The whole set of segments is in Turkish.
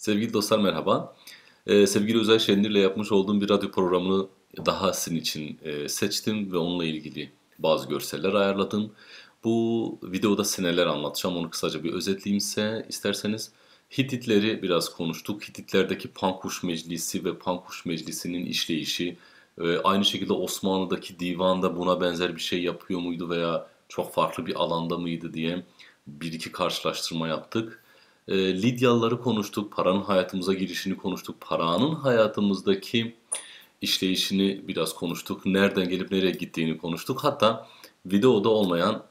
Sevgili dostlar merhaba. Sevgili Özel Şendir'le yapmış olduğum bir radyo programını daha sizin için seçtim ve onunla ilgili bazı görseller ayarladım. Bu videoda sineler anlatacağım. Onu kısaca bir özetleyeyim size isterseniz. Hititleri biraz konuştuk. Hititlerdeki Pankuş Meclisi ve Pankuş Meclisi'nin işleyişi, aynı şekilde Osmanlı'daki divanda buna benzer bir şey yapıyor muydu veya çok farklı bir alanda mıydı diye bir iki karşılaştırma yaptık. Lidyalıları konuştuk, paranın hayatımıza girişini konuştuk, paranın hayatımızdaki işleyişini biraz konuştuk, nereden gelip nereye gittiğini konuştuk. Hatta videoda olmayan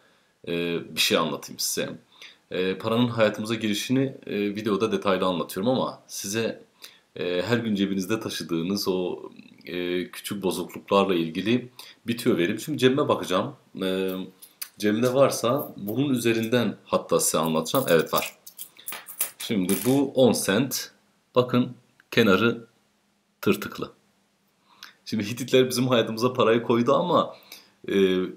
bir şey anlatayım size. Paranın hayatımıza girişini videoda detaylı anlatıyorum ama size her gün cebinizde taşıdığınız o küçük bozukluklarla ilgili bir tüyo vereyim. Şimdi cebime bakacağım. Cebimde varsa bunun üzerinden hatta size anlatacağım. Evet var. Şimdi bu 10 sent. Bakın kenarı tırtıklı. Şimdi Hititler bizim hayatımıza parayı koydu ama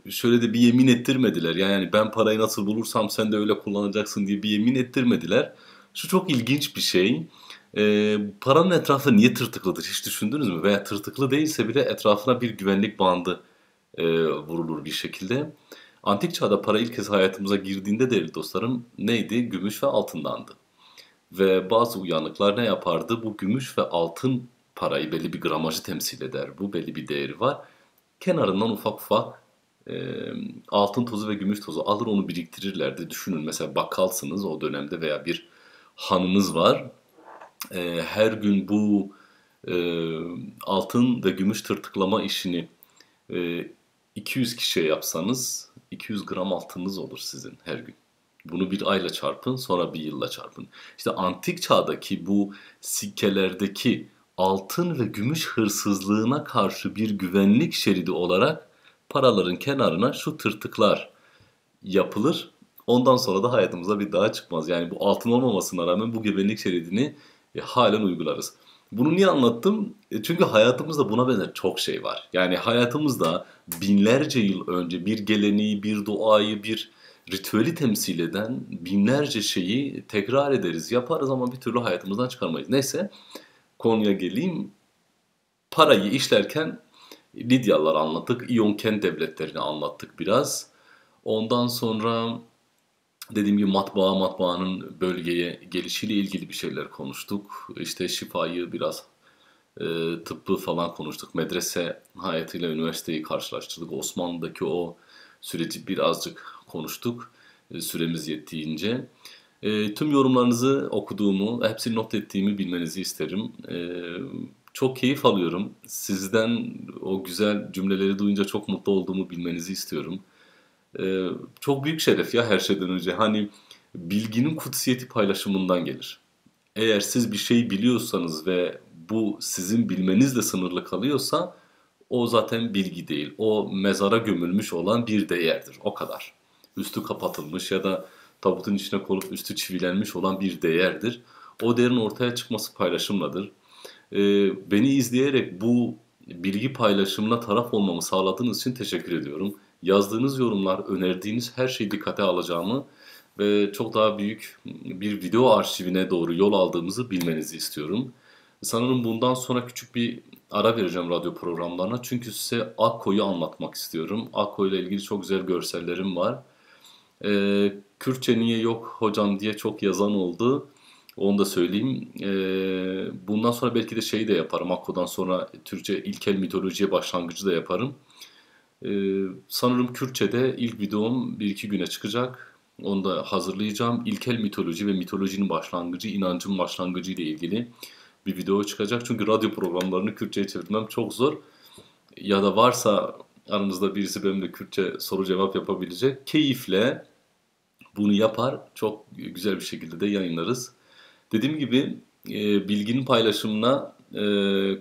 şöyle de bir yemin ettirmediler. Yani ben parayı nasıl bulursam sen de öyle kullanacaksın diye bir yemin ettirmediler. Şu çok ilginç bir şey. Paranın etrafı niye tırtıklıdır hiç düşündünüz mü? Veya tırtıklı değilse bile etrafına bir güvenlik bandı vurulur bir şekilde. Antik çağda para ilk kez hayatımıza girdiğinde değerli dostlarım neydi? Gümüş ve altındandı. Ve bazı uyanıklar ne yapardı? Bu gümüş ve altın parayı belli bir gramajı temsil eder. Bu belli bir değeri var. Kenarından ufak ufak altın tozu ve gümüş tozu alır onu biriktirirlerdi. Düşünün mesela bakkalsınız o dönemde veya bir hanınız var. Her gün bu altın ve gümüş tırtıklama işini 200 kişiye yapsanız 200 gram altınınız olur sizin her gün. Bunu bir ayla çarpın, sonra bir yılla çarpın. İşte antik çağdaki bu sikkelerdeki altın ve gümüş hırsızlığına karşı bir güvenlik şeridi olarak paraların kenarına şu tırtıklar yapılır. Ondan sonra da hayatımıza bir daha çıkmaz. Yani bu altın olmamasına rağmen bu güvenlik şeridini halen uygularız. Bunu niye anlattım? Çünkü hayatımızda buna benzer çok şey var. Yani hayatımızda binlerce yıl önce bir geleneği, bir duayı, bir ritüeli temsil eden binlerce şeyi tekrar ederiz, yaparız ama bir türlü hayatımızdan çıkarmayız. Neyse konuya geleyim. Parayı işlerken Lidyalılar anlattık, İyon-Kent devletlerini anlattık biraz. Ondan sonra dediğim gibi matbaanın bölgeye gelişiyle ilgili bir şeyler konuştuk. İşte şifayı biraz tıbbı falan konuştuk. Medrese hayatıyla üniversiteyi karşılaştırdık. Osmanlı'daki o süreci birazcık konuştuk. Süremiz yettiğince. Tüm yorumlarınızı okuduğumu, hepsini not ettiğimi bilmenizi isterim. Çok keyif alıyorum. Sizden o güzel cümleleri duyunca çok mutlu olduğumu bilmenizi istiyorum. Çok büyük şeref ya her şeyden önce. Hani bilginin kutsiyeti paylaşımından gelir. Eğer siz bir şey biliyorsanız ve bu sizin bilmenizle sınırlı kalıyorsa o zaten bilgi değil. O mezara gömülmüş olan bir değerdir. O kadar. Üstü kapatılmış ya da tabutun içine konup üstü çivilenmiş olan bir değerdir. O değerin ortaya çıkması paylaşımladır. Beni izleyerek bu bilgi paylaşımına taraf olmamı sağladığınız için teşekkür ediyorum. Yazdığınız yorumlar, önerdiğiniz her şeyi dikkate alacağımı ve çok daha büyük bir video arşivine doğru yol aldığımızı bilmenizi istiyorum. Sanırım bundan sonra küçük bir ara vereceğim radyo programlarına. Çünkü size Akko'yu anlatmak istiyorum. Akko ile ilgili çok güzel görsellerim var. Kürtçe niye yok hocam diye çok yazan oldu. Onu da söyleyeyim. Bundan sonra belki de şeyi de yaparım. Akko'dan sonra Türkçe ilkel mitolojiye başlangıcı da yaparım. Sanırım Kürtçe'de ilk videom 1-2 güne çıkacak. Onu da hazırlayacağım. İlkel mitoloji ve mitolojinin başlangıcı, inancın başlangıcı ile ilgili bir video çıkacak. Çünkü radyo programlarını Kürtçe'ye çevirmem çok zor. Ya da varsa aranızda birisi benimle Kürtçe soru cevap yapabilecek. Keyifle bunu yapar. Çok güzel bir şekilde de yayınlarız. Dediğim gibi bilginin paylaşımına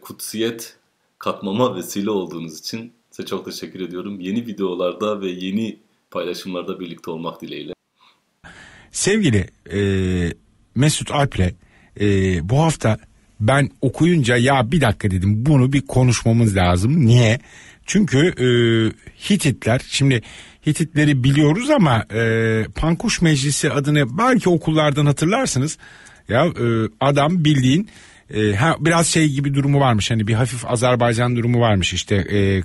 kutsiyet katmama vesile olduğunuz için size çok teşekkür ediyorum. Yeni videolarda ve yeni paylaşımlarda birlikte olmak dileğiyle. Sevgili Mesut Alp'le bu hafta ben okuyunca ya bir dakika dedim, bunu bir konuşmamız lazım. Niye? Çünkü Hititler, şimdi Hititleri biliyoruz ama Pankuş Meclisi adını belki okullardan hatırlarsınız. Ya adam bildiğin biraz şey gibi durumu varmış, hani bir hafif Azerbaycan durumu varmış işte,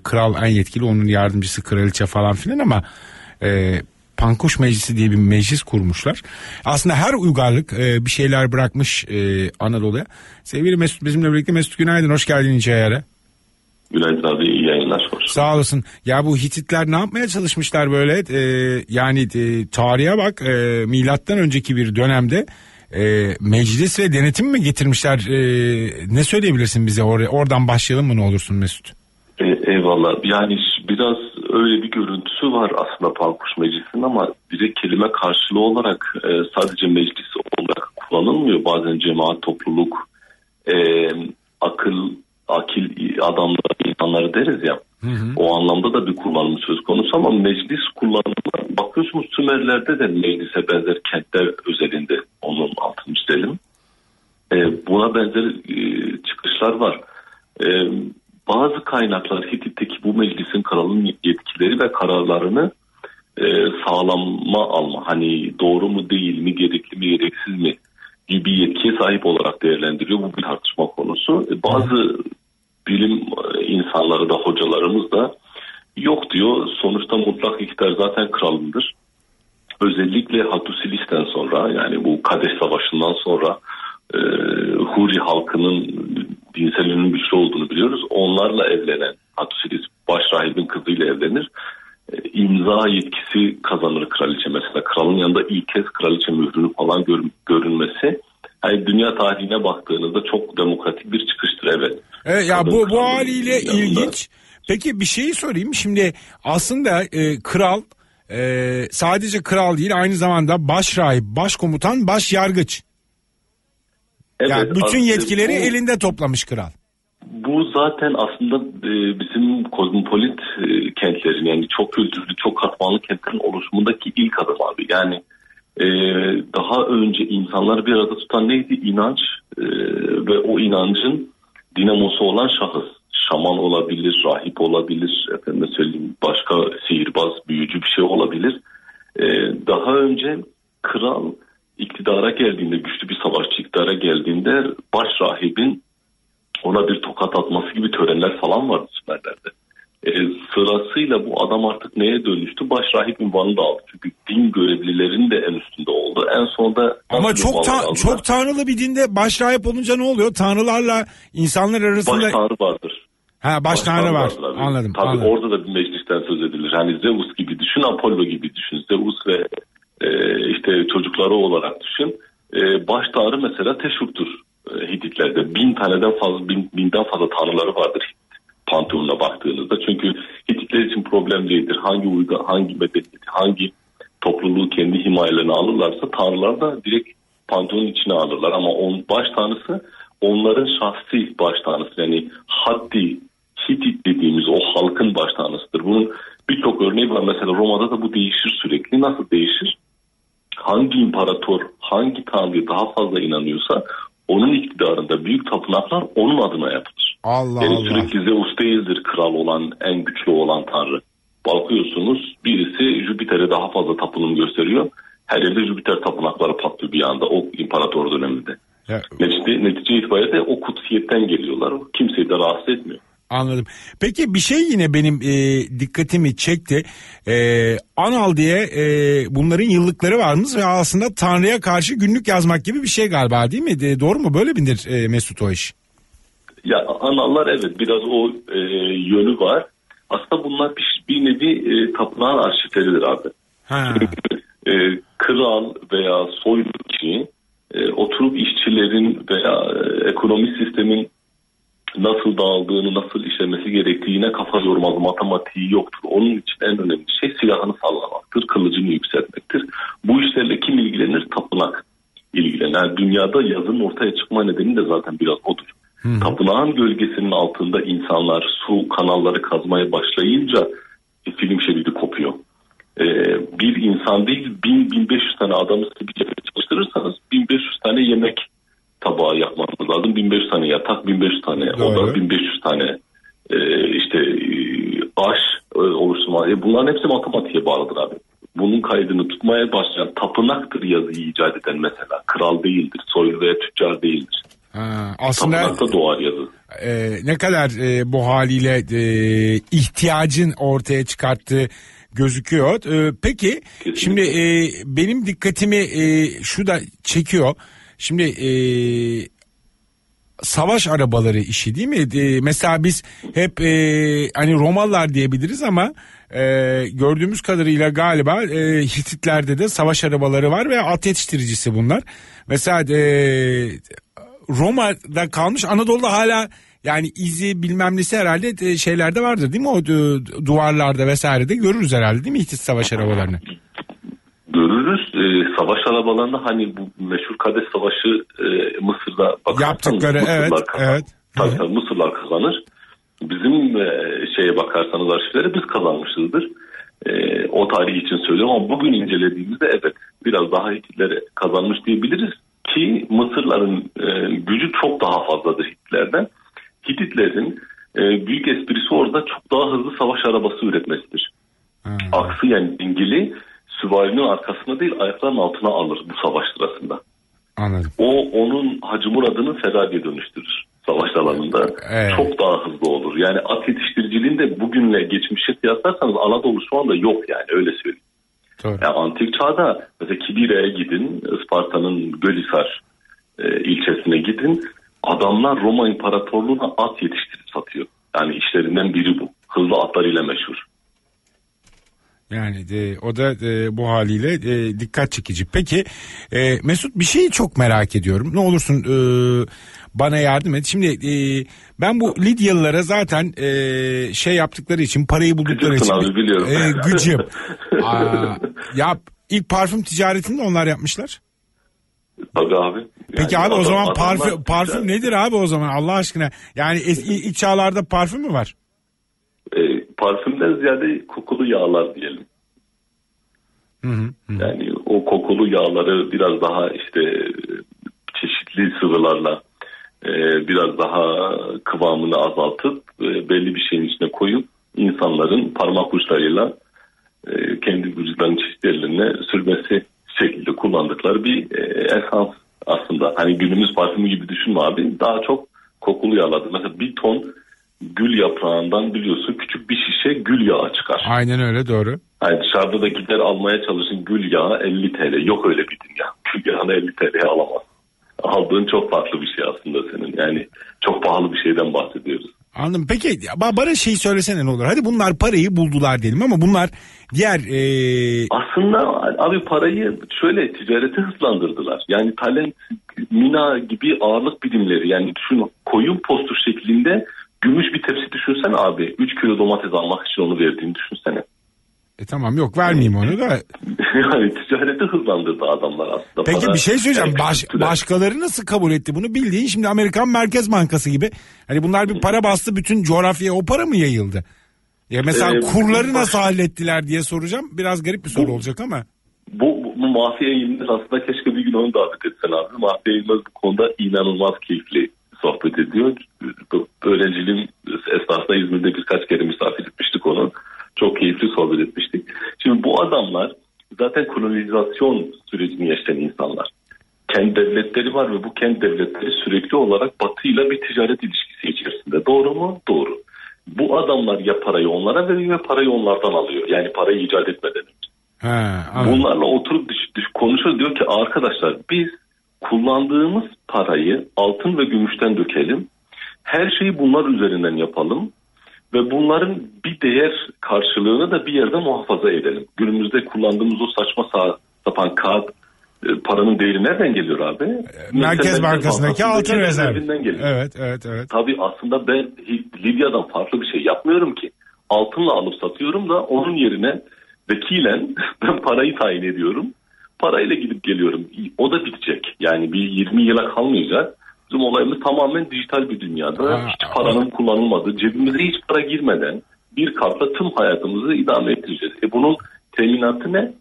kral en yetkili, onun yardımcısı kraliçe falan filan, ama Pankoş Meclisi diye bir meclis kurmuşlar. Aslında her uygarlık bir şeyler bırakmış Anadolu'ya. Sevgili Mesut bizimle birlikte. Mesut günaydın, hoş geldin İnce Ayar'a. Günaydın abi, iyi yayınlar. Sağ olasın. Ya bu Hititler ne yapmaya çalışmışlar böyle? Yani tarihe bak, milattan önceki bir dönemde meclis ve denetim mi getirmişler? Ne söyleyebilirsin bize? Oradan başlayalım mı ne olursun Mesut? Eyvallah. Yani biraz öyle bir görüntüsü var aslında Pankoş Meclisi'nin, ama direkt kelime karşılığı olarak sadece meclis olarak kullanılmıyor. Bazen cemaat, topluluk, akil adamları, insanları deriz ya. Hı hı. O anlamda da bir kullanım söz konusu, ama meclis kullanımına bakıyorsunuz, Sümerler'de de meclise benzer kentler özelinde, onun altını çizelim. Buna benzer çıkışlar var. Bazı kaynaklar Hitit'teki bu meclisin, kralın yetkileri ve kararlarını sağlama alma, hani doğru mu değil mi, gerekli mi gereksiz mi gibi bir yetkiye sahip olarak değerlendiriyor. Bu bir tartışma konusu. Bazı bilim insanları da, hocalarımız da yok diyor. Sonuçta mutlak iktidar zaten kralındır. Özellikle Hattusilis'ten sonra, yani bu Kadeş Savaşı'ndan sonra Huri halkının dinsel yönünün güçlü olduğunu biliyoruz. Onlarla evlenen Hattusilis, başrahibin kızıyla evlenir. İmza yetkisi kazanır kraliçe mesela. Kralın yanında ilk kez kraliçe mührünü falan görünmesi. Yani dünya tarihine baktığınızda çok demokratik bir çıkıştır, evet. Ya bu haliyle ilginç. Peki bir şeyi sorayım. Şimdi aslında kral sadece kral değil, aynı zamanda başrahip, başkomutan, başyargıç. Evet, yani bütün yetkileri elinde toplamış kral. Bu zaten aslında bizim kozmopolit kentlerin, yani çok kültürlü, çok katmanlı kentlerin oluşumundaki ilk adım abi. Yani daha önce insanlar bir arada tutan neydi? İnanç ve o inancın dinamosu olan şahıs. Şaman olabilir, rahip olabilir, efendim söyleyeyim, başka sihirbaz, büyücü bir şey olabilir. Daha önce kral iktidara geldiğinde, güçlü bir savaşçı iktidara geldiğinde başrahibin ona bir tokat atması gibi törenler falan vardı Sümerler'de. Sırasıyla bu adam artık neye dönüştü? Başrahip unvanını da aldı. Çünkü din görevlilerinin de en üstünde oldu. En sonunda... Ama çok tanrılı bir dinde başrahip olunca ne oluyor? Tanrılarla insanlar arasında... Baş tanrı vardır. Baş tanrı var. Anladım. Tabii anladım. Orada da bir meclisten söz edilir. Hani Zeus gibi düşün, Apollo gibi düşün. Zeus ve işte çocukları olarak düşün. Baş tanrı mesela Teşur'tur Hititler'de. Binden fazla tanrıları vardır Panteon'a baktığınızda. Çünkü Hititler için problem değildir. Hangi medeniyeti, hangi topluluğu kendi himayelerine alırlarsa tanrılar da direkt Panteon'un içine alırlar. Ama baş tanrısı onların şahsi baş tanrısı. Yani Hatti, Hitit dediğimiz o halkın baş tanrısıdır. Bunun birçok örneği var. Mesela Roma'da da bu değişir sürekli. Nasıl değişir? Hangi imparator hangi tanrıya daha fazla inanıyorsa onun iktidarında büyük tapınaklar onun adına yapılır. Allah yani Allah. Sürekli Zeus değildir kral olan, en güçlü olan tanrı. Bakıyorsunuz birisi Jüpiter'e daha fazla tapınım gösteriyor. Her yerde Jüpiter tapınakları patlıyor bir anda o imparator döneminde. Netice itibariyle o kutsiyetten geliyorlar. Kimseyi de rahatsız etmiyor. Anladım. Peki bir şey yine benim dikkatimi çekti. Anal diye bunların yıllıkları varmış ve aslında Tanrı'ya karşı günlük yazmak gibi bir şey galiba, değil mi? Doğru mu? Böyle midir Mesut o iş? Ya anallar evet, biraz o yönü var. Aslında bunlar bir nevi tapınağın arşivleridir abi. Kral veya soylu kişi oturup işçilerin veya ekonomik sistemin nasıl dağıldığını, nasıl işlemesi gerektiğine kafa yormaz, matematiği yoktur. Onun için en önemli şey silahını sallamaktır, kılıcını yükseltmektir. Bu işlerle kim ilgilenir? Tapınak ilgilenir. Yani dünyada yazının ortaya çıkma nedeni de zaten biraz odur. Tapınağın gölgesinin altında insanlar su kanalları kazmaya başlayınca film şeridi kopuyor. Bir insan değil, 1000-1500 tane adamı bir yere çalıştırırsanız 1500 tane yemek tabağı yapmanız lazım. 1500 tane yatak, 1500 tane oda, 1500 tane aş oluşturma. Bunların hepsi matematiğe bağlıdır abi. bunun kaydını tutmaya başlayan tapınaktır yazıyı icat eden mesela. Kral değildir, soylu veya tüccar değildir. Aslında tapınakta doğar yazı. Ne kadar bu haliyle ihtiyacın ortaya çıkarttığı gözüküyor. Peki kesinlikle. Şimdi benim dikkatimi şu da çekiyor. Şimdi savaş arabaları işi değil mi? Mesela biz hep hani Romalılar diyebiliriz ama gördüğümüz kadarıyla galiba Hititlerde de savaş arabaları var ve at yetiştiricisi bunlar. Mesela Roma'da kalmış, Anadolu'da hala yani izi bilmem nesi herhalde şeylerde vardır değil mi? O duvarlarda vesairede görürüz herhalde değil mi Hitit savaş arabalarını? Görürüz. Savaş arabalarında hani bu meşhur Kades Savaşı Mısır'da yaptıkları evet. Tabii Mısırlar kazanır. Bizim şeye bakarsanız arşivlere biz kazanmışızdır. O tarih için söylüyorum ama bugün incelediğimizde evet biraz daha Hititler kazanmış diyebiliriz ki Mısırların gücü çok daha fazladır Hititlerden. Hititlerin büyük esprisi orada çok daha hızlı savaş arabası üretmesidir. Aksı yani dingili süvarinin arkasına değil ayaklarının altına alır bu savaş sırasında. Anladım. O onun Hacı Murad'ını Ferrari'ye dönüştürür savaş alanında. Evet. Çok daha hızlı olur. Yani at yetiştiriciliğinde bugünle geçmişe kıyaslarsanız Anadolu şu anda yok yani öyle söyleyeyim. Yani antik çağda mesela Kibire'ye gidin, Isparta'nın Gölhisar ilçesine gidin. Adamlar Roma İmparatorluğu'na at yetiştirip satıyor. Yani işlerinden biri bu. Hızlı atlarıyla meşhur. Yani o da bu haliyle dikkat çekici. Peki Mesut, bir şeyi çok merak ediyorum. Ne olursun bana yardım et. Şimdi ben bu Lidyalılara zaten şey yaptıkları için, parayı buldukları için gıcım. Ya ilk parfüm ticaretini de onlar yapmışlar. Tabii abi. Peki abi o zaman parfüm nedir abi o zaman Allah aşkına? Yani ilk çağlarda parfüm mü var? Parfümden ziyade kokulu yağlar diyelim. Yani o kokulu yağları biraz daha işte çeşitli sıvılarla biraz daha kıvamını azaltıp belli bir şeyin içine koyup insanların parmak uçlarıyla kendi vücutlarının çeşitli yerlerine sürmesi şekilde kullandıkları bir esans aslında. Hani günümüz parfümü gibi düşünme abi. Daha çok kokulu yağlardır. Mesela bir ton gül yaprağından biliyorsun küçük bir şişe gül yağı çıkar. Aynen öyle, doğru. Yani dışarıda da gider almaya çalışın, gül yağı 50 TL. Yok öyle bir dünya. Gül yağını 50 TL'ye alamaz. Aldığın çok farklı bir şey aslında senin. Yani çok pahalı bir şeyden bahsediyoruz. Anladım. Peki bana şeyi söylesene ne olur. Hadi bunlar parayı buldular diyelim ama bunlar diğer... Aslında abi parayı şöyle ticareti hızlandırdılar. Yani talent, mina gibi ağırlık birimleri, yani düşün koyun postu şeklinde gümüş bir tepsi düşünsene abi. 3 kilo domates almak için onu verdiğini düşünsene. Tamam, yok vermeyeyim onu da. Yani ticareti hızlandırdı adamlar aslında. Peki bir şey söyleyeceğim. Başkaları nasıl kabul etti bunu? Bildiğin şimdi Amerikan Merkez Bankası gibi. Hani bunlar bir para bastı, bütün coğrafyaya o para mı yayıldı? Ya mesela kurları nasıl hallettiler diye soracağım. Biraz garip bir soru olacak ama. Bu Mahfiye Yılmaz aslında keşke bir gün onu davet etsen abi. Mahfiye Yılmaz bu konuda inanılmaz keyifli sohbet ediyor. Öğrenciliğim esnasında İzmir'de birkaç kere misafir etmiştik onu. Çok keyifli sohbet etmiştik. Şimdi bu adamlar zaten kolonizasyon sürecini yaşayan insanlar. Kendi devletleri var ve bu kendi devletleri sürekli olarak Batı'yla bir ticaret ilişkisi içerisinde. Doğru mu? Doğru. Bu adamlar ya parayı onlara veriyor ya parayı onlardan alıyor. Yani parayı icat etmeden önce. Bunlarla oturup konuşuyor, diyor ki arkadaşlar biz kullandığımız parayı altın ve gümüşten dökelim. Her şeyi bunlar üzerinden yapalım. Ve bunların bir değer karşılığını da bir yerde muhafaza edelim. Günümüzde kullandığımız o saçma sapan kağıt paranın değeri nereden geliyor abi? Merkez Bankası'ndaki altın rezervinden geliyor. Evet. Tabii aslında ben Lidya'dan farklı bir şey yapmıyorum ki. Altınla alıp satıyorum da onun yerine vekilen ben parayı tayin ediyorum. Parayla gidip geliyorum. O da bitecek. Yani bir 20 yıla kalmayacak. Bizim olayımız tamamen dijital bir dünyada. Hiç paranın kullanılmadığı, cebimize hiç para girmeden bir kartla tüm hayatımızı idame ettireceğiz. Bunun teminatı ne?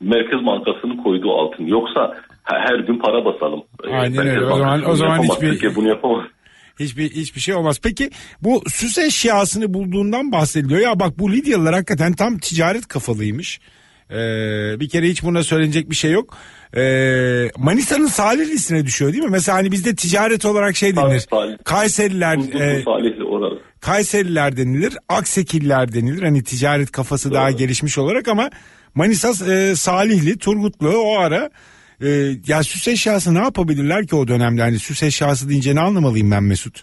Merkez Bankası'nın koyduğu altın. Yoksa her gün para basalım. Aynen öyle. O zaman bunu yapamaz. Hiçbir şey olmaz. Peki bu süs eşyasını bulduğundan bahsediliyor. Ya bak, bu Lidyalılar hakikaten tam ticaret kafalıymış. Bir kere hiç buna söylenecek bir şey yok. Manisa'nın Salihlisine düşüyor değil mi? Mesela hani bizde ticaret olarak şey denilir. Kayseriler, Kayseriler denilir, Aksekiller denilir. Hani ticaret kafası daha gelişmiş olarak ama Manisa Salihli, Turgutlu o ara. Ya süs eşyası ne yapabilirler ki o dönemde? Hani süs eşyası deyince ne anlamalıyım ben Mesut?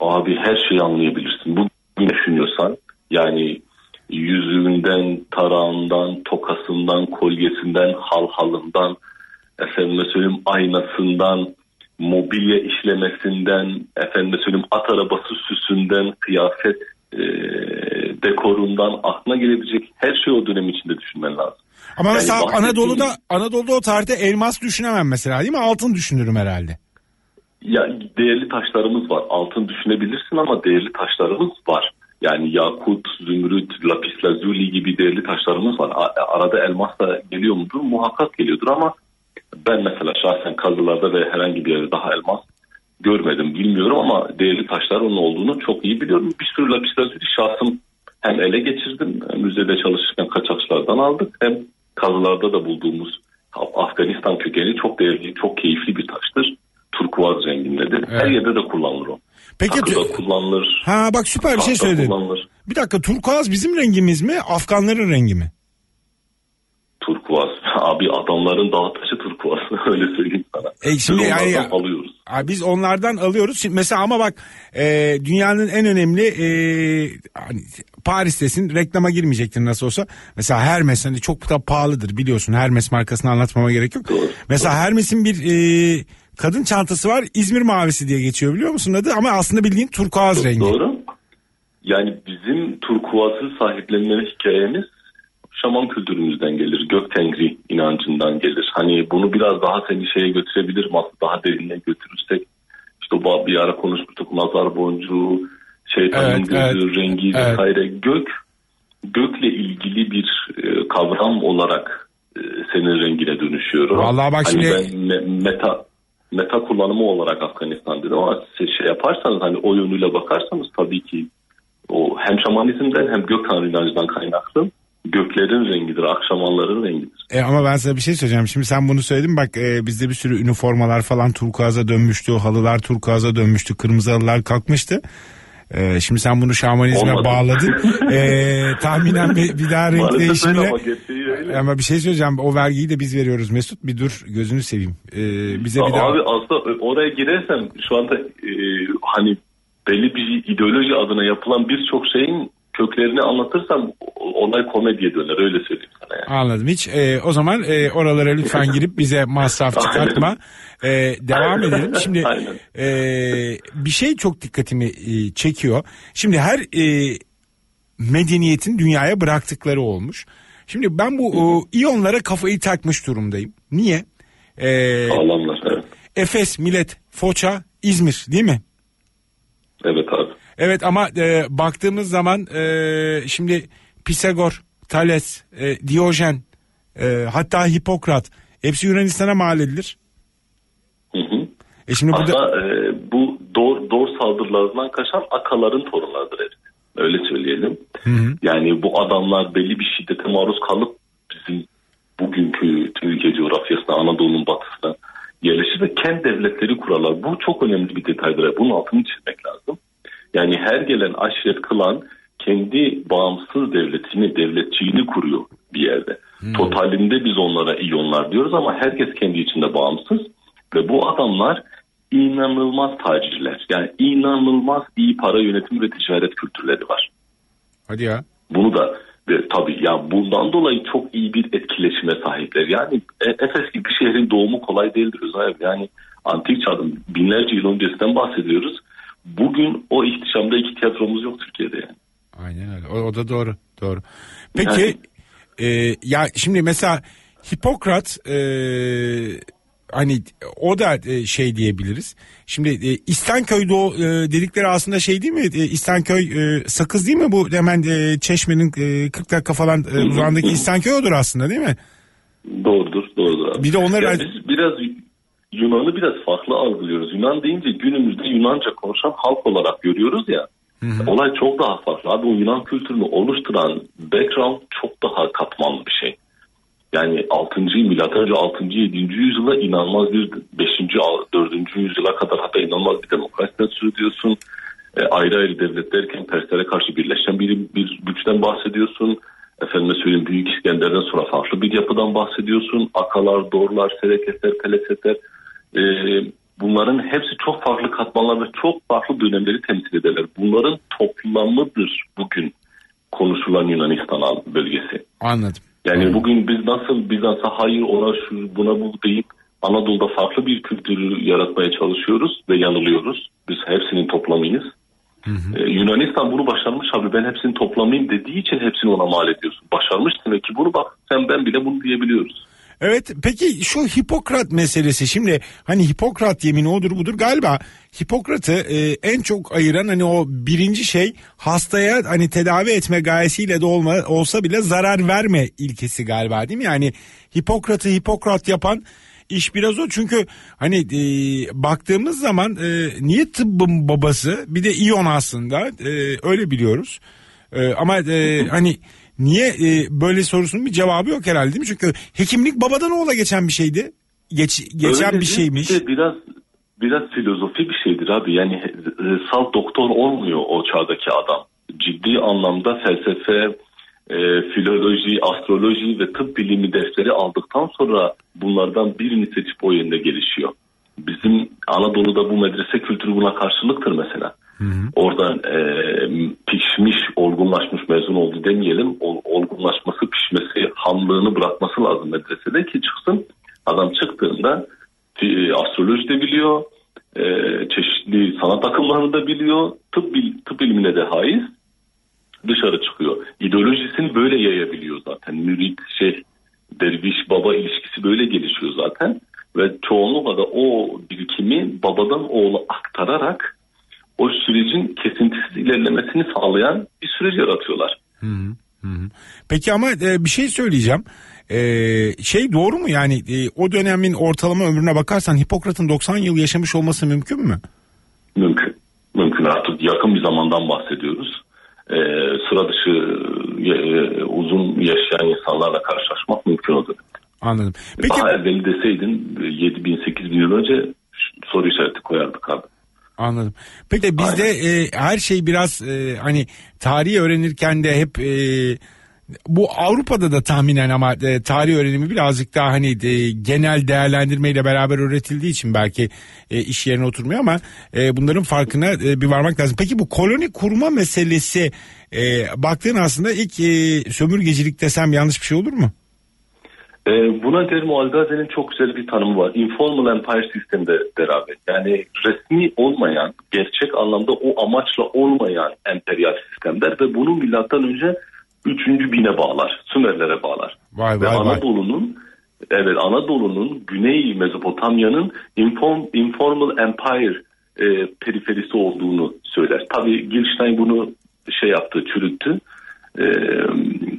Abi her şeyi anlayabilirsin. Bugün düşünüyorsan yani yüzüğünden, tarağından, tokasından, kolyesinden, halhalından, efendime söyleyeyim aynasından, mobilya işlemesinden, efendime söyleyeyim at arabası süsünden, kıyafet dekorundan aklına gelebilecek her şey o dönem içinde düşünmen lazım. Ama mesela Anadolu'da o tarihte elmas düşünemem mesela değil mi? Altın düşünürüm herhalde. Ya değerli taşlarımız var. Altın düşünebilirsin ama değerli taşlarımız var. Yani yakut, zümrüt, lapis lazuli gibi değerli taşlarımız var. Arada elmas da geliyor mudur? Muhakkak geliyordur ama ben mesela şahsen kazılarda ve herhangi bir yerde daha elmas görmedim, bilmiyorum ama değerli taşlar onun olduğunu çok iyi biliyorum. Bir sürü lapis lazuli şahsım hem ele geçirdim, hem müzede çalışırken kaçakçılardan aldık, hem kazılarda da bulduğumuz Afganistan kökenli çok değerli, çok keyifli bir taştır. Turkuaz rengindedir. Evet. Her yerde de kullanılır o. Peki kullanılır. Ha bak süper bir şey söyledin. Bir dakika, turkuaz bizim rengimiz mi? Afganların rengi mi? Turkuaz. Abi adamların dağ taşı turkuaz. Öyle söyleyeyim sana. Şimdi yani alıyoruz. Biz onlardan alıyoruz. Şimdi mesela ama bak dünyanın en önemli hani Paris'tesin, reklama girmeyecektir nasıl olsa. Mesela Hermes hani çok da pahalıdır biliyorsun. Hermes markasını anlatmama gerek yok. Doğru, mesela doğru. Hermes'in bir kadın çantası var. İzmir mavisi diye geçiyor biliyor musun adı? Ama aslında bildiğin turkuaz rengi. Doğru. Yani bizim turkuazı sahiplenme hikayemiz şaman kültürümüzden gelir. Gök tengri inancından gelir. Hani bunu biraz daha seni şeye götürebilirim. Aslında daha derinine götürürsek. İşte bir ara konuşmuştuk. Nazar boncuğu, şeytanın gözü, rengi vesaire. Gökle ilgili bir kavram olarak senin rengine dönüşüyor. Vallahi bak hani şimdi... ben meta kullanımı olarak Afganistan dedim ama şey yaparsanız hani o yönüyle bakarsanız tabii ki o hem şamanizmden hem gök tanrı inancından kaynaklı. Göklerin rengidir, akşamanların rengidir. Ama ben sana bir şey söyleyeceğim. Şimdi sen bunu söyledin bak bizde bir sürü üniformalar falan turkuaza dönmüştü. Halılar turkuaza dönmüştü. Kırmızı halılar kalkmıştı. Şimdi sen bunu şamanizme bağladın. Tahminen bir daha renk değişimle. Ama bir şey söyleyeceğim. O vergiyi de biz veriyoruz Mesut. Bir dur gözünü seveyim. Bize bir daha. Abi aslında oraya girersem şu anda hani belli bir ideoloji adına yapılan birçok şeyin köklerini anlatırsam olay komediye döner, öyle söyleyeyim sana yani. Anladım. Hiç o zaman oralara lütfen girip bize masraf çıkartma. Devam edelim. Şimdi bir şey çok dikkatimi çekiyor. Şimdi her medeniyetin dünyaya bıraktıkları olmuş. Şimdi ben bu iyonlara kafayı takmış durumdayım. Niye? Sağlamlar, evet. Efes, Milet, Foça, İzmir değil mi? Evet abi. Evet ama baktığımız zaman şimdi Pisagor, Thales, Diyojen, hatta Hipokrat hepsi Yunanistan'a mal edilir. Şimdi burada bu doğru saldırılarından kaçan akaların torunlarıdır. Evet. Öyle söyleyelim. Yani bu adamlar belli bir şiddete maruz kalıp bizim bugünkü Türkiye coğrafyasına, Anadolu'nun batısına yerleşir ve kendi devletleri kurarlar. Bu çok önemli bir detaydır. Bunun altını çizmek lazım. Yani her gelen aşiret klan kendi bağımsız devletçiliğini kuruyor bir yerde. Totalinde biz onlara iyonlar diyoruz ama herkes kendi içinde bağımsız ve bu adamlar inanılmaz tacirler. Yani inanılmaz iyi para yönetimi ve ticaret kültürleri var. Hadi ya. Bunu da tabii ya bundan dolayı çok iyi bir etkileşime sahipler. Yani Efes gibi bir şehrin doğumu kolay değildir Özay. Yani antik çağın binlerce yıl öncesinden bahsediyoruz. Bugün o ihtişamda iki tiyatromuz yok Türkiye'de yani. Aynen öyle. O da doğru. Doğru. Peki ya şimdi mesela Hipokrat hani o da şey diyebiliriz. Şimdi İstenköy dedikleri aslında şey değil mi? İstenköy Sakız değil mi bu? Hemen Çeşme'nin 40 dakika falan uzağındaki İstenköy odur aslında değil mi? Doğrudur abi. Bir de onlar biz biraz Yunan'ı biraz farklı algılıyoruz. Yunan deyince günümüzde Yunanca konuşan halk olarak görüyoruz ya. Olay çok daha farklı. Abi o Yunan kültürünü oluşturan background çok daha katmanlı bir şey. Yani 6. milattan önce 6. 7. yüzyıla inanılmaz bir 5. 4. yüzyıla kadar hatta inanılmaz bir demokrasiden söz ediyorsun. Ayrı ayrı devletlerken Perslere karşı birleşen bir güçten bahsediyorsun. Efendime söyleyeyim Büyük İskender'den sonra farklı bir yapıdan bahsediyorsun. Akalar, Dorlar, Selekesler, Pelesetler. Bunların hepsi çok farklı katmanlar ve çok farklı dönemleri temsil ederler. Bunların toplamıdır bugün konuşulan Yunanistan bölgesi. Anladım. Yani bugün biz nasıl Bizans'a hayır ona şu buna bu deyip Anadolu'da farklı bir kültürü yaratmaya çalışıyoruz ve yanılıyoruz. Biz hepsinin toplamıyız. Yunanistan bunu başarmış abi, ben hepsini toplamayayım dediği için hepsini ona mal ediyorsun. Başarmış demek ki bunu, bak sen ben bile bunu diyebiliyoruz. Evet, peki şu Hipokrat meselesi, şimdi hani Hipokrat yemini odur budur, galiba Hipokrat'ı en çok ayıran hani o birinci şey, hastaya hani tedavi etme gayesiyle de olsa bile zarar verme ilkesi galiba, değil mi? Yani Hipokrat'ı Hipokrat yapan iş biraz o, çünkü hani baktığımız zaman niye tıbbın babası, bir de İyon aslında öyle biliyoruz ama hani niye böyle sorusunun bir cevabı yok herhalde, değil mi? Çünkü hekimlik babadan oğula geçen bir şeydi. Geçen öyle bir şeymiş. Biraz filozofi bir şeydir abi. Yani salt doktor olmuyor o çağdaki adam. Ciddi anlamda felsefe, filoloji, astroloji ve tıp bilimi dersleri aldıktan sonra bunlardan birini seçip o yönde gelişiyor. Bizim Anadolu'da bu medrese kültürü buna karşılıktır mesela. Oradan pişmiş, olgunlaşmış mezun oldu demeyelim. Olgunlaşması, pişmesi, hamlığını bırakması lazım medresede ki çıksın. Adam çıktığında astroloji de biliyor, çeşitli sanat akımlarını da biliyor, tıp bilimine de haiz, dışarı çıkıyor. İdeolojisini böyle yayabiliyor zaten. Mürit, derviş, baba ilişkisi böyle gelişiyor zaten. Ve çoğunlukla da o birikimi babadan oğula aktararak o sürecin kesintisiz ilerlemesini sağlayan bir süreç yaratıyorlar. Peki ama bir şey söyleyeceğim. Doğru mu yani o dönemin ortalama ömrüne bakarsan Hipokrat'ın 90 yıl yaşamış olması mümkün mü? Mümkün, artık yakın bir zamandan bahsediyoruz. Sıra dışı uzun yaşayan insanlarla karşılaşmak mümkün o dönemde. Anladım. Peki, daha evveli deseydin 7.000-8.000 yıl önce soru işareti koyardık abi. Anladım. Peki bizde her şey biraz hani tarihi öğrenirken de hep bu Avrupa'da da tahminen ama tarih öğrenimi birazcık daha hani genel değerlendirmeyle beraber öğretildiği için belki iş yerine oturmuyor ama bunların farkına bir varmak lazım. Peki bu koloni kurma meselesi baktığın aslında ilk sömürgecilik desem yanlış bir şey olur mu? Buna derim, Algaze'nin çok güzel bir tanımı var. Informal Empire System'de beraber. Yani resmi olmayan, gerçek anlamda o amaçla olmayan emperyal sistemler ve bunu milattan önce 3. bine bağlar. Sümerlere bağlar. Ve Anadolu'nun Güney Mezopotamya'nın Informal Empire periferisi olduğunu söyler. Tabii Gilstein bunu çürüttü.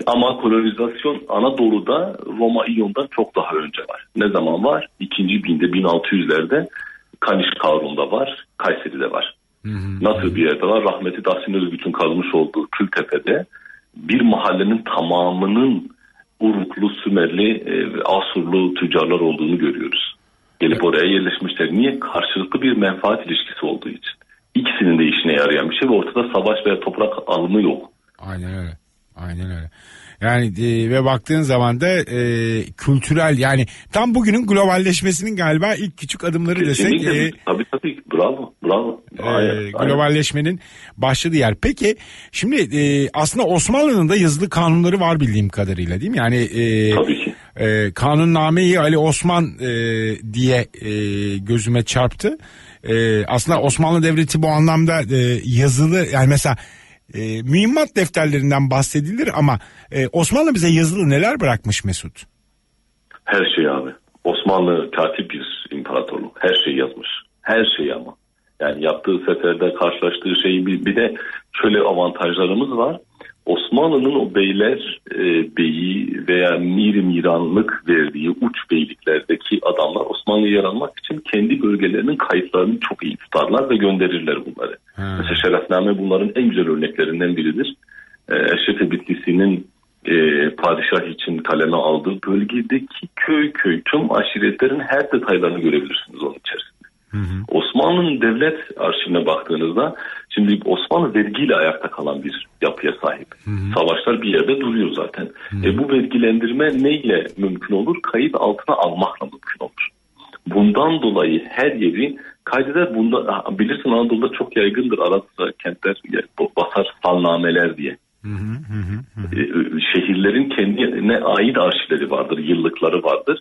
Ama kolonizasyon Anadolu'da Roma İyon'dan çok daha önce var. Ne zaman var? 2. binde 1600'lerde Kaniş Karun'da var, Kayseri'de var. Nasıl bir yerde var? Rahmetli Tahsin Özgüç'ün kalmış olduğu Kültepe'de bir mahallenin tamamının Uruklu, Sümerli, Asurlu tüccarlar olduğunu görüyoruz. Gelip oraya yerleşmişler. Niye? Karşılıklı bir menfaat ilişkisi olduğu için. İkisinin de işine yarayan bir şey ve ortada savaş veya toprak alımı yok. Aynen öyle. Yani ve baktığın zaman da kültürel, yani tam bugünün globalleşmesinin galiba ilk küçük adımları desek. Tabii bravo. Globalleşmenin başladığı yer. Peki şimdi aslında Osmanlı'nın da yazılı kanunları var bildiğim kadarıyla, değil mi? Yani tabii ki. Kanunname-i Ali Osman diye gözüme çarptı. Aslında Osmanlı Devleti bu anlamda yazılı, yani mesela mühimmat defterlerinden bahsedilir ama Osmanlı bize yazılı neler bırakmış Mesut? Her şey abi. Osmanlı katip bir imparatorluk. Her şeyi yazmış. Her şeyi ama. Yani yaptığı seferde karşılaştığı şeyi bir de şöyle avantajlarımız var. Osmanlı'nın o beyler beyi veya miranlık verdiği uç beyliklerdeki adamlar Osmanlı'ya yer almak için kendi bölgelerinin kayıtlarını çok iyi tutarlar ve gönderirler bunları. Mesela Şerefname bunların en güzel örneklerinden biridir. Eşref-i Bitlisi'nin padişah için kaleme aldığı bölgedeki köy tüm aşiretlerin her detaylarını görebilirsiniz onun içerisinde. Osmanlı'nın devlet arşivine baktığınızda şimdi Osmanlı vergiyle ayakta kalan bir yapıya sahip. Savaşlar bir yerde duruyor zaten. Bu vergilendirme neyle mümkün olur? Kayıt altına almakla mümkün olur. Bundan dolayı her yeri kaydeder. Bunda bilirsin Anadolu'da çok yaygındır. Arada kentler basar salnameler diye. Şehirlerin kendine ait arşivleri vardır, yıllıkları vardır.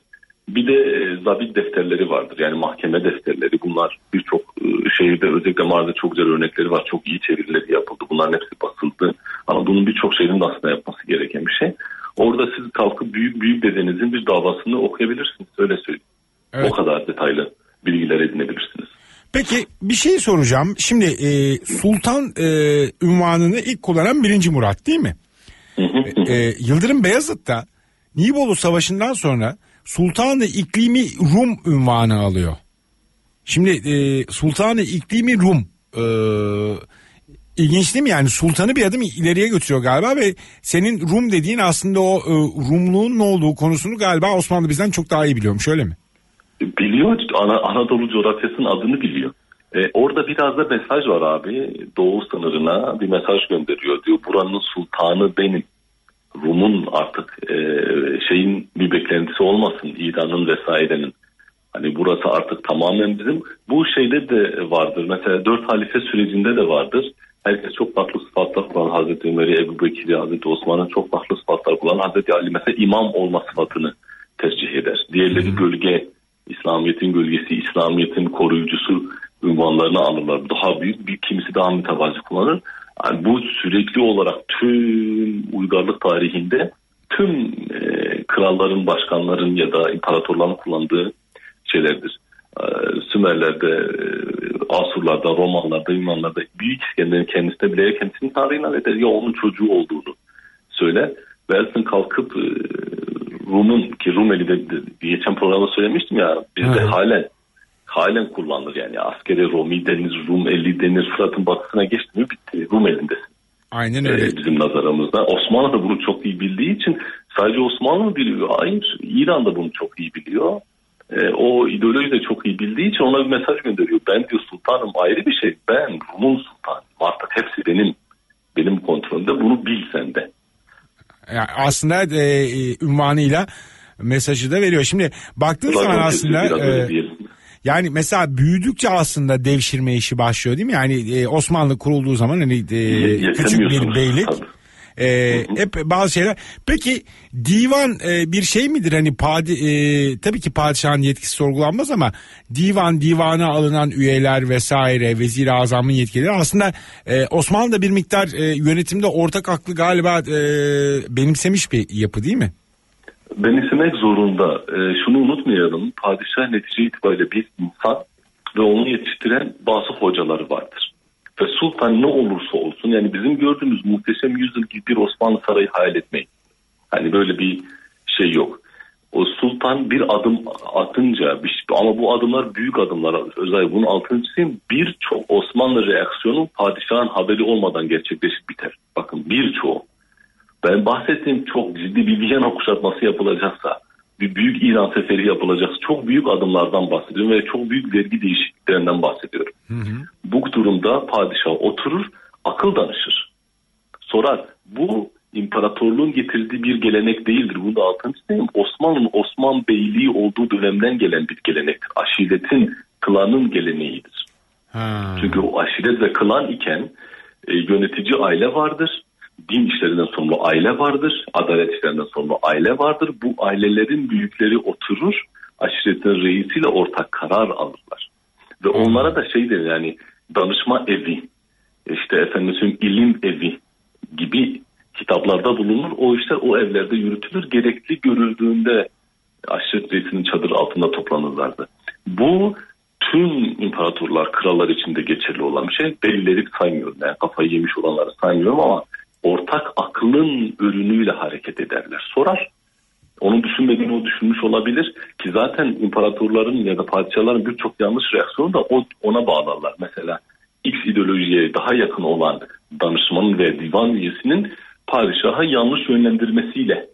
Bir de zabit defterleri vardır. Yani mahkeme defterleri. Bunlar birçok şehirde, özellikle Mardin'de çok güzel örnekleri var. Çok iyi çevirileri yapıldı. Bunların hepsi basıldı. Ama bunun birçok şehrin de aslında yapması gereken bir şey. Orada siz kalkıp büyük dedenizin bir davasını okuyabilirsiniz. Öyle söyleyeyim. Evet. O kadar detaylı bilgiler edinebilirsiniz. Peki bir şey soracağım. Şimdi Sultan unvanını ilk kullanan 1. Murat değil mi? Yıldırım Beyazıt'ta Nibolu Savaşı'ndan sonra Sultan-ı İklimi Rum unvanı alıyor. Şimdi Sultan-ı İklimi Rum ilginç değil mi? Yani sultanı bir adım ileriye götürüyor galiba ve senin Rum dediğin aslında o Rumluğun ne olduğu konusunu galiba Osmanlı bizden çok daha iyi biliyormuş, öyle mi? Biliyor. Anadolu coğrafyasının adını biliyor. Orada biraz da mesaj var abi. Doğu sınırına bir mesaj gönderiyor. Diyor buranın sultanı benim. Rum'un artık şeyin bir beklentisi olmasın. İran'ın vesairenin. Hani burası artık tamamen bizim. Bu şeyde de vardır. Mesela 4 halife sürecinde de vardır. Herkes çok farklı sıfatlar kullanan. Hazreti Ömer'i, Ebu Bekir'i, Hazreti Osman'ın çok farklı sıfatlar kullanan. Hazreti Ali mesela imam olma sıfatını tercih eder. Diğerleri gölge, İslamiyet'in gölgesi, İslamiyet'in koruyucusu unvanlarını alırlar. Daha büyük, bir kimisi daha mütevazi kullanır. Yani bu sürekli olarak tüm uygarlık tarihinde tüm kralların, başkanların ya da imparatorların kullandığı şeylerdir. Sümerler'de, Asurlar'da, Romalılar'da, Yunanlar'da Büyük İskender'in kendisine bile kendisinin tarihine eder ya onun çocuğu olduğunu söyler. Versin kalkıp Rum'un ki Rumeli'de geçen programda söylemiştim ya bizde halen kullanılır yani askeri Romi denir, Rumeli denir, Fırat'ın batısına geçti mi bitti, Rumeli'ndesin. Aynen öyle. Bizim nazarımızda. Osmanlı da bunu çok iyi bildiği için sadece Osmanlı mı biliyor? Hayır. İran da bunu çok iyi biliyor. O ideoloji de çok iyi bildiği için ona bir mesaj gönderiyor. Ben diyor sultanım ayrı bir şey. Ben Rum'un sultanıyım. Artık hepsi benim kontrolümde. Bunu bil sen de. Yani aslında unvanıyla mesajı da veriyor. Şimdi baktığın zaman aslında yani mesela büyüdükçe aslında devşirme işi başlıyor değil mi? Yani Osmanlı kurulduğu zaman hani küçük bir beylik. Hep bazı şeyler. Peki divan bir şey midir? Hani tabii ki padişahın yetkisi sorgulanmaz ama divana alınan üyeler vesaire, vezir-i azamın yetkileri aslında Osmanlı'da bir miktar yönetimde ortak aklı galiba benimsemiş bir yapı değil mi? Benimsemek zorunda. Şunu unutmayalım. Padişah netice itibariyle bir insan ve onu yetiştiren bazı hocaları vardır. Ve sultan ne olursa olsun yani bizim gördüğümüz muhteşem yüzyıl gibi bir Osmanlı sarayı hayal etmeyin. Hani böyle bir şey yok. O sultan bir adım atınca ama bu adımlar büyük adımlar. Özellikle bunun altını çizeyim. Birçok Osmanlı reaksiyonu padişahın haberi olmadan gerçekleşip biter. Bakın birçoğu. Ben bahsettiğim çok ciddi bir Viyana kuşatması yapılacaksa, bir büyük İran seferi yapılacaksa çok büyük adımlardan bahsediyorum ve çok büyük vergi değişikliklerinden bahsediyorum. Bu durumda padişah oturur, akıl danışır. Sorar, bu imparatorluğun getirdiği bir gelenek değildir. Bunu da altını çizeyim. Osmanlı'nın Osman Beyliği olduğu dönemden gelen bir gelenektir. Aşiretin, klanın geleneğidir. Çünkü o aşiret ve klan iken yönetici aile vardır. Din işlerinden sorumlu aile vardır. Adalet işlerinden sorumlu aile vardır. Bu ailelerin büyükleri oturur. Aşiretin reisiyle ortak karar alırlar. Ve onlara da şey denir yani danışma evi, işte efendim ilim evi gibi kitaplarda bulunur. O işler o evlerde yürütülür. Gerekli görüldüğünde aşiret reisinin çadır altında toplanırlardı. Bu tüm imparatorlar, krallar için de geçerli olan bir şey. Delileri saymıyorum. Yani kafayı yemiş olanları saymıyorum ama ortak aklın ürünüyle hareket ederler. Sorar. Onu düşünmediğini o düşünmüş olabilir ki zaten imparatorların ya da padişahların birçok yanlış reaksiyonu da ona bağlarlar. Mesela X ideolojiye daha yakın olan danışmanın ve divan üyesinin padişaha yanlış yönlendirmesiyle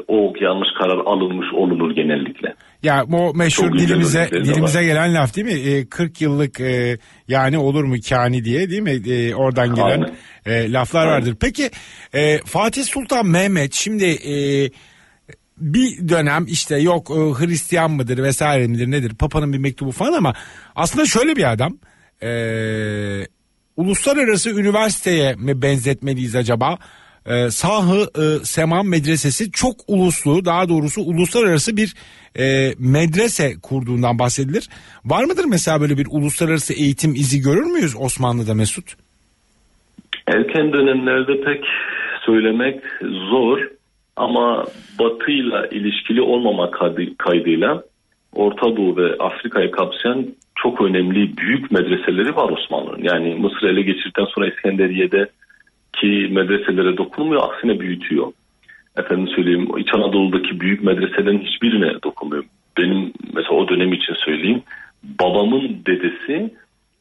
o yanlış karar alınmış olunur genellikle. Ya o meşhur dilimize gelen laf değil mi? 40 yıllık yani olur mu kâni diye değil mi? Oradan gelen laflar vardır. Peki Fatih Sultan Mehmet şimdi bir dönem işte yok Hristiyan mıdır vesaire midir nedir? Papa'nın bir mektubu falan ama aslında şöyle bir adam. Uluslararası üniversiteye mi benzetmeliyiz acaba? Sahı Seman Medresesi çok uluslu, daha doğrusu uluslararası bir medrese kurduğundan bahsedilir. Var mıdır mesela böyle bir uluslararası eğitim izi görür müyüz Osmanlı'da Mesut? Erken dönemlerde pek söylemek zor ama Batı'yla ilişkili olmama kaydıyla Orta Doğu ve Afrika'yı kapsayan çok önemli büyük medreseleri var Osmanlı'nın. Yani Mısır'ı ele geçirdikten sonra İskenderiye'de ki medreselere dokunmuyor, aksine büyütüyor. Efendim söyleyeyim, İç Anadolu'daki büyük medreselerin hiçbirine dokunmuyor. Benim mesela o dönem için söyleyeyim, babamın dedesi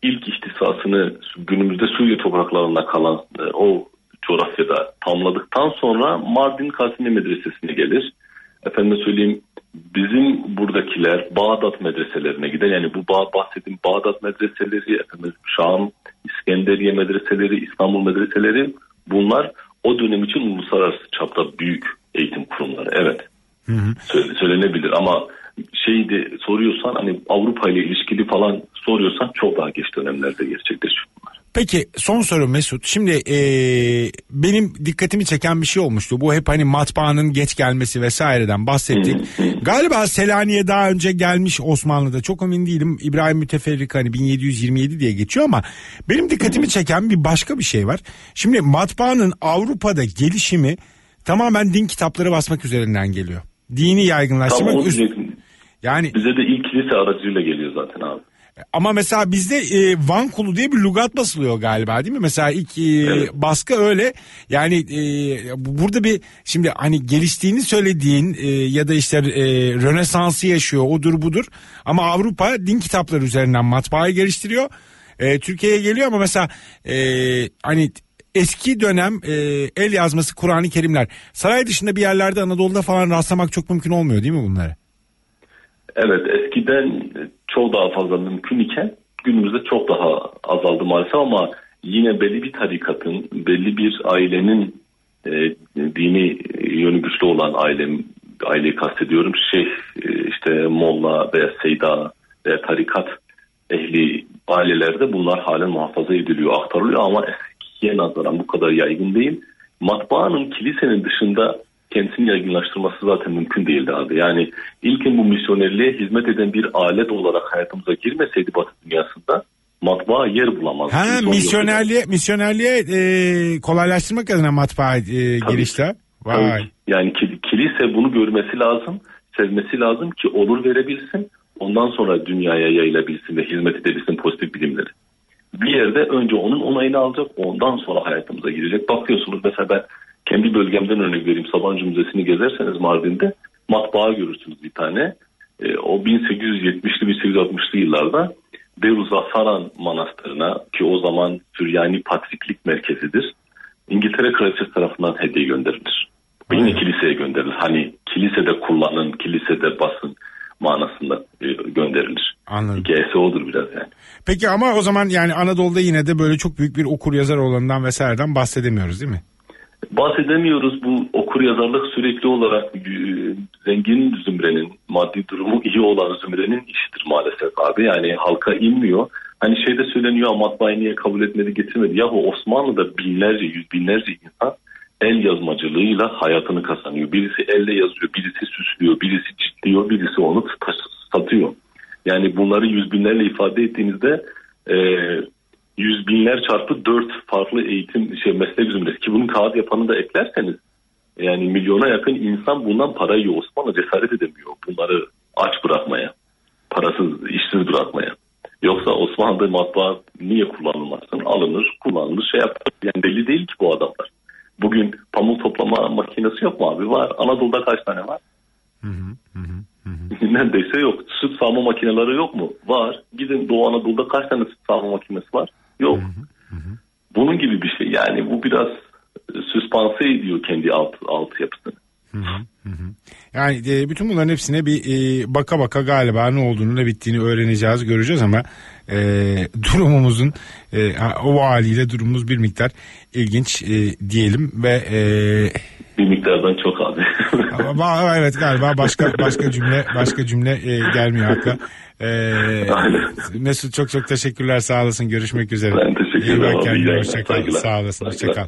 ilk ihtisasını günümüzde Suriye topraklarında kalan o coğrafyada tamamladıktan sonra Mardin Kasimi Medresesi'ne gelir. Efendim söyleyeyim, bizim buradakiler Bağdat medreselerine gider. Yani bu bahsettiğim Bağdat medreseleri, efendim Şam, İskenderiye medreseleri, İstanbul medreseleri, bunlar o dönem için uluslararası çapta büyük eğitim kurumları. Evet. Söylenebilir ama soruyorsan hani Avrupa ile ilişkili falan soruyorsan çok daha geç dönemlerde gerçekleşiyor bunlar. Peki son soru Mesut. Şimdi benim dikkatimi çeken bir şey olmuştu. Bu hep hani matbaanın geç gelmesi vesaireden bahsettik. Galiba Selanik'e daha önce gelmiş Osmanlı'da. Çok emin değilim. İbrahim Müteferrik hani 1727 diye geçiyor ama benim dikkatimi çeken bir başka bir şey var. Şimdi matbaanın Avrupa'da gelişimi tamamen din kitapları basmak üzerinden geliyor. Dini yaygınlaştırmak. Yani bize de ilk kilise aracıyla geliyor zaten abi. Ama mesela bizde Van Kulu diye bir lügat basılıyor galiba değil mi? Mesela ilk evet. Baskı öyle. Yani burada bir şimdi hani geliştiğini söylediğin ya da işte Rönesans'ı yaşıyor odur budur. Ama Avrupa din kitapları üzerinden matbaayı geliştiriyor. Türkiye'ye geliyor ama mesela hani eski dönem el yazması Kur'an-ı Kerimler. Saray dışında bir yerlerde Anadolu'da falan rastlamak çok mümkün olmuyor değil mi bunları? Evet, eskiden çok daha fazla mümkün iken günümüzde çok daha azaldı maalesef ama yine belli bir tarikatın, belli bir ailenin dini yönü güçlü olan aileyi kastediyorum. İşte Molla veya Seyda veya tarikat ehli ailelerde bunlar halen muhafaza ediliyor, aktarılıyor ama eskiye nazaran bu kadar yaygın değil. Matbaanın kilisenin dışında kendisini yaygınlaştırması zaten mümkün değildi abi. Yani ilkin bu misyonerliğe hizmet eden bir alet olarak hayatımıza girmeseydi Batı dünyasında matbaa yer bulamazdı. Misyonerliğe kolaylaştırmak adına matbaa girişte. Vay. Yani kilise bunu görmesi lazım, sevmesi lazım ki olur verebilsin. Ondan sonra dünyaya yayılabilsin ve hizmet edebilsin pozitif bilimleri. Bir yerde önce onun onayını alacak, ondan sonra hayatımıza girecek. Bakıyorsunuz mesela ben kendi bölgemden örnek vereyim. Sabancı Müzesi'ni gezerseniz Mardin'de matbaa görürsünüz bir tane. O 1870'li 1860'lı yıllarda Deruzafaran Manastırı'na ki o zaman Süryani Patriklik merkezidir. İngiltere Kraliçesi tarafından hediye gönderilir. Yine kiliseye gönderilir. Hani kilisede kullanın, kilisede basın manasında gönderilir. Anladım. Hikayesi odur biraz yani. Peki ama o zaman yani Anadolu'da yine de böyle çok büyük bir okur yazar olanından vesaireden bahsedemiyoruz değil mi? Bahsedemiyoruz. Bu okur yazarlık sürekli olarak zengin zümrenin, maddi durumu iyi olan zümrenin işidir maalesef abi. Yani halka inmiyor. Hani söyleniyor, matbaayı niye kabul etmedi, getirmedi. Yahu Osmanlı'da binlerce, yüz binlerce insan el yazmacılığıyla hayatını kazanıyor. Birisi elle yazıyor, birisi süslüyor, birisi çitliyor, birisi onu satıyor. Yani bunları yüz binlerle ifade ettiğinizde yüz binler çarpı 4 farklı eğitim meslek zümresi ki bunun kağıt yapanı da eklerseniz yani milyona yakın insan bundan para yiyor. Osmanlı cesaret edemiyor bunları aç bırakmaya, parasız, işsiz bırakmaya. Yoksa Osmanlı'da matbaa niye kullanılmasın? Alınır, kullanılır, yapar. Yani belli değil ki bu adamlar. Bugün pamuk toplama makinesi yok mu abi? Var. Anadolu'da kaç tane var? Neredeyse yok. Süt sağma makineleri yok mu? Var. Gidin Doğu Anadolu'da kaç tane süt sağma makinesi var? Yok. Bunun gibi bir şey. Yani bu biraz süspanse ediyor kendi alt yapısını. Yani bütün bunların hepsine bir baka baka galiba ne olduğunu, ne bittiğini öğreneceğiz, göreceğiz ama durumumuzun o haliyle durumumuz bir miktar ilginç diyelim ve bir miktardan çok abi. Evet, galiba başka cümle gelmiyor akla. Mesut çok teşekkürler, sağ olasın, görüşmek üzere. Ben teşekkür ederim. Kendine hoşça kal, sağ olasın, hoşça kal.